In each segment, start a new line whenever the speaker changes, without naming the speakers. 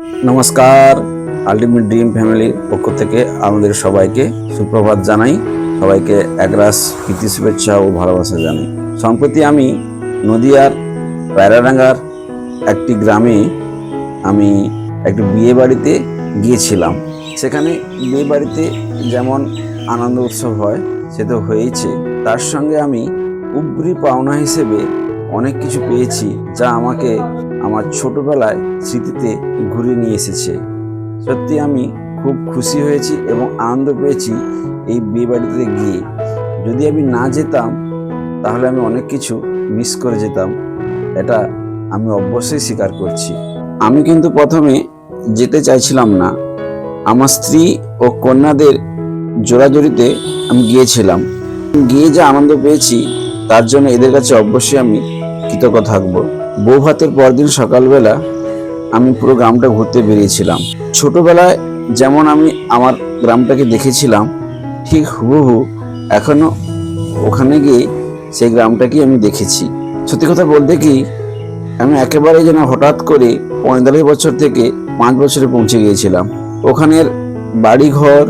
নমস্কার, ultimate dream ফ্যামিলির পক্ষ থেকে আমাদের সবাইকে সুপ্রভাত জানাই। সবাইকে একরাশ প্রীতি শুভেচ্ছা ও ভালোবাসা জানাই। সম্প্রতি আমি নদিয়ার পায়রাডাঙ্গার একটি গ্রামে আমি একটি বিয়ে বাড়িতে গিয়েছিলাম। সেখানে বিয়ে বাড়িতে যেমন আনন্দ উৎসব হয় সে তো হয়েইছে, তার সঙ্গে আমি উপরি পাওনা হিসেবে অনেক কিছু পেয়েছি যা আমাকে আমার ছোটবেলায় স্মৃতিতে ঘুরিয়ে নিয়ে এসেছে। সত্যি আমি খুব খুশি হয়েছি এবং আনন্দ পেয়েছি এই বিয়ে বাড়িতে গিয়ে। যদি আমি না যেতাম তাহলে আমি অনেক কিছু মিস করে যেতাম, এটা আমি অবশ্যই স্বীকার করছি। আমি কিন্তু প্রথমে যেতে চাইছিলাম না, আমার স্ত্রী ও কন্যাদের জোরাজুরিতে আমি গিয়েছিলাম। গিয়ে যে আনন্দ পেয়েছি তার জন্য এদের কাছে অবশ্যই আমি কৃতজ্ঞ থাকবো। বউ ভাতের পরদিন সকালবেলা আমি পুরো গ্রামটা ঘুরতে বেরিয়েছিলাম। ছোটবেলায় যেমন আমি আমার গ্রামটাকে দেখেছিলাম ঠিক হুবহু এখনো ওখানে গিয়ে সেই গ্রামটাকেই আমি দেখেছি। সত্যি কথা বলতে কি, আমি একেবারে যেন হঠাৎ করে 45 বছর থেকে 5 বছরে পৌঁছে গিয়েছিলাম। ওখানের বাড়িঘর,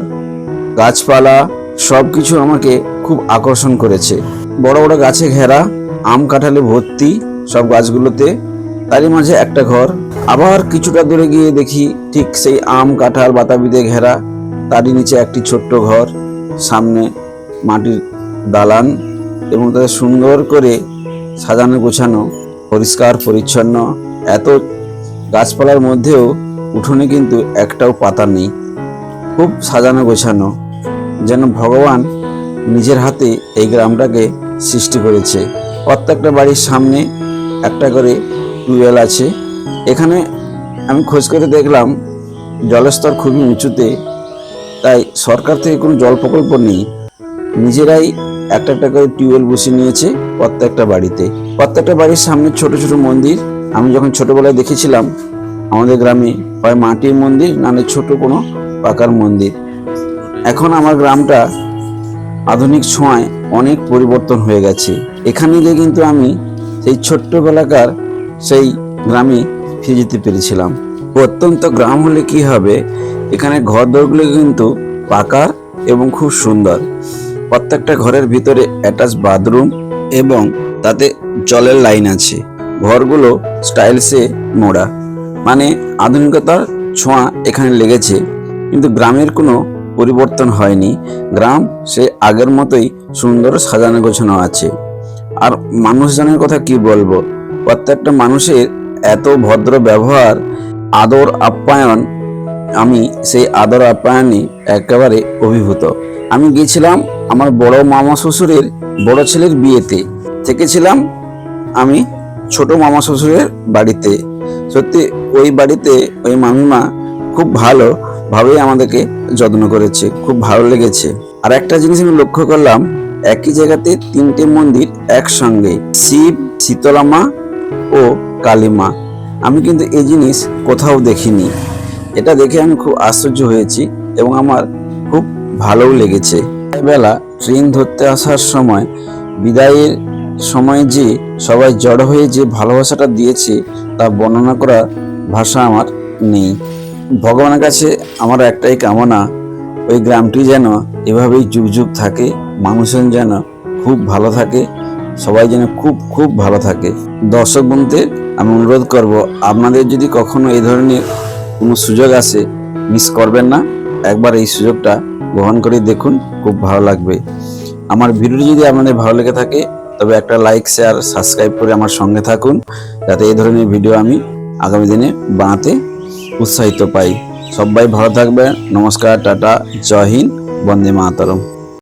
গাছপালা সবকিছু আমাকে খুব আকর্ষণ করেছে। বড় বড় গাছে ঘেরা, আম কাঁঠালে ভর্তি সব গাছগুলোতে, তারই মাঝে একটা ঘর। আবার কিছুটা দূরে গিয়ে দেখি ঠিক সেই আম কাঁঠাল বাতাবিতে ঘেরা, তারই নিচে একটি ছোট্ট ঘর, সামনে মাটির দালান এবং তাদের সুন্দর করে সাজানো গোছানো, পরিষ্কার পরিচ্ছন্ন। এত গাছপালার মধ্যেও উঠোনে কিন্তু একটাও পাতা নেই, খুব সাজানো গোছানো, যেন ভগবান নিজের হাতে এই গ্রামটাকে সৃষ্টি করেছে। প্রত্যেকটা বাড়ির সামনে একটা করে টিউবওয়েল আছে। এখানে আমি খোঁজ করে দেখলাম জলস্তর খুবই উঁচুতে, তাই সরকার থেকে কোনো জল প্রকল্প নেই, নিজেরাই একটা একটা করে টিউবওয়েল বসিয়ে নিয়েছে প্রত্যেকটা বাড়িতে। প্রত্যেকটা বাড়ির সামনে ছোট ছোট মন্দির। আমি যখন ছোটবেলায় দেখেছিলাম আমাদের গ্রামে হয় মাটির মন্দির, নাহলে ছোট কোনো পাকার মন্দির। এখন আমার গ্রামটা আধুনিক ছোঁয়ায় অনেক পরিবর্তন হয়ে গেছে। এখানে গিয়ে কিন্তু আমি সেই ছোট্টবেলাকার সেই গ্রামে ফিরে যেতে পেরেছিলাম। প্রত্যন্ত গ্রাম হলে কি হবে, এখানে ঘর দরগুলো কিন্তু পাকার এবং খুব সুন্দর। প্রত্যেকটা ঘরের ভিতরে অ্যাটাচ বাথরুম এবং তাতে জলের লাইন আছে। ঘরগুলো স্টাইলসে মোড়া, মানে আধুনিকতার ছোঁয়া এখানে লেগেছে। কিন্তু গ্রামের কোনো পরিবর্তন হয়নি, গ্রাম সে আগের মতোই সুন্দর সাজানো গোছানো আছে। আর মানুষজনের কথা কি বলবো, প্রত্যেকটা মানুষের এত ভদ্র ব্যবহার, আদর আপ্যায়ন, আমি সেই আদর আপ্যায়নে একেবারে অভিভূত। আমি গিয়েছিলাম আমার বড় মামা শ্বশুরের বড় ছেলের বিয়েতে, থেকেছিলাম আমি ছোট মামা শ্বশুরের বাড়িতে। সত্যি ওই বাড়িতে ওই মামিমা খুব ভালোভাবেই আমাদেরকে যত্ন করেছে, খুব ভালো লেগেছে। আর একটা জিনিস আমি লক্ষ্য করলাম, একই জায়গাতে 3টে মন্দির একসঙ্গে, শিব, শীতলা মা ও কালী মা। আমি কিন্তু এই জিনিস কোথাও দেখিনি। এটা দেখে আমি খুব আশ্চর্য হয়েছি এবং আমার খুব ভালোও লেগেছে। বেলা ট্রেন ধরতে আসার সময়, বিদায়ের সময় যে সবাই জড়ো হয়ে যে ভালোবাসাটা দিয়েছে তা বর্ণনা করার ভাষা আমার নেই। ভগবানের কাছে আমার একটাই কামনা, ওই গ্রামটি যেন এভাবেই যুগ যুগ থাকে, মানুষজন যেন খুব ভালো থাকে, সবাই যেন খুব খুব ভালো থাকে। দর্শক বন্ধুদের আমি অনুরোধ করব, আপনাদের যদি কখনো এই ধরনের কোনো সুযোগ আসে মিস করবেন না, একবার এই সুযোগটা গ্রহণ করে দেখুন, খুব ভালো লাগবে। আমার ভিডিওটি যদি আপনাদের ভালো লেগে থাকে তবে একটা লাইক, শেয়ার, সাবস্ক্রাইব করে আমার সঙ্গে থাকুন, যাতে এই ধরনের ভিডিও আমি আগামী দিনে বানাতে উৎসাহিত পাই। সবাই ভালো থাকবেন। নমস্কার, টাটা, জয় হিন্দ, বন্দে মাতরম।